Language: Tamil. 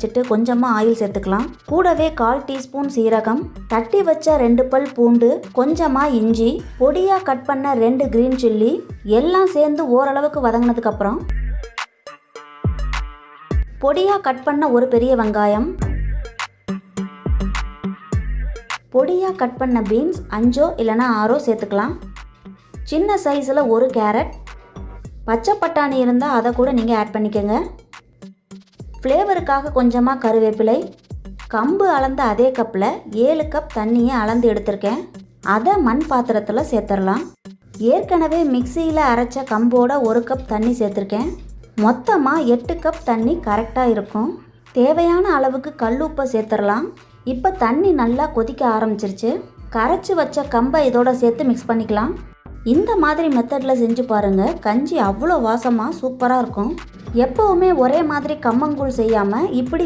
வச்சுட்டு கொஞ்சமாக ஆயில் சேர்த்துக்கலாம். கூடவே 1/4 டீஸ்பூன் சீரகம், தட்டி வச்ச 2 பல் பூண்டு, கொஞ்சமாக இஞ்சி, பொடியாக கட் பண்ண 2 கிரீன் சில்லி எல்லாம் சேர்ந்து ஓரளவுக்கு வதங்கினதுக்கப்புறம் பொடியாக கட் பண்ண ஒரு பெரிய வெங்காயம், பொடியாக கட் பண்ண பீன்ஸ் 5 இல்லைனா 6 சேர்த்துக்கலாம். சின்ன சைஸில் ஒரு கேரட், பச்சை பட்டாணி இருந்தால் அதை கூட நீங்கள் ஆட் பண்ணிக்கோங்க. ஃப்ளேவருக்காக கொஞ்சமாக கருவேப்பிலை, கம்பு அளந்த அதே கப்பில் 7 கப் தண்ணியை அளந்து எடுத்திருக்கேன். அதை மண் பாத்திரத்தில் சேர்த்துடலாம். ஏற்கனவே மிக்சியில் அரைச்ச கம்போட 1 கப் தண்ணி சேர்த்துருக்கேன். மொத்தமாக 8 கப் தண்ணி கரெக்டாக இருக்கும். தேவையான அளவுக்கு கல்லுப்பை சேர்த்துடலாம். இப்போ தண்ணி நல்லா கொதிக்க ஆரம்பிச்சிருச்சு. கரைச்சி வச்ச கம்பை இதோட சேர்த்து மிக்ஸ் பண்ணிக்கலாம். இந்த மாதிரி மெத்தடில் செஞ்சு பாருங்கள். கஞ்சி அவ்வளோ வாசமாக சூப்பராக இருக்கும். எப்போவுமே ஒரே மாதிரி கம்மங்கூழ் செய்யாமல் இப்படி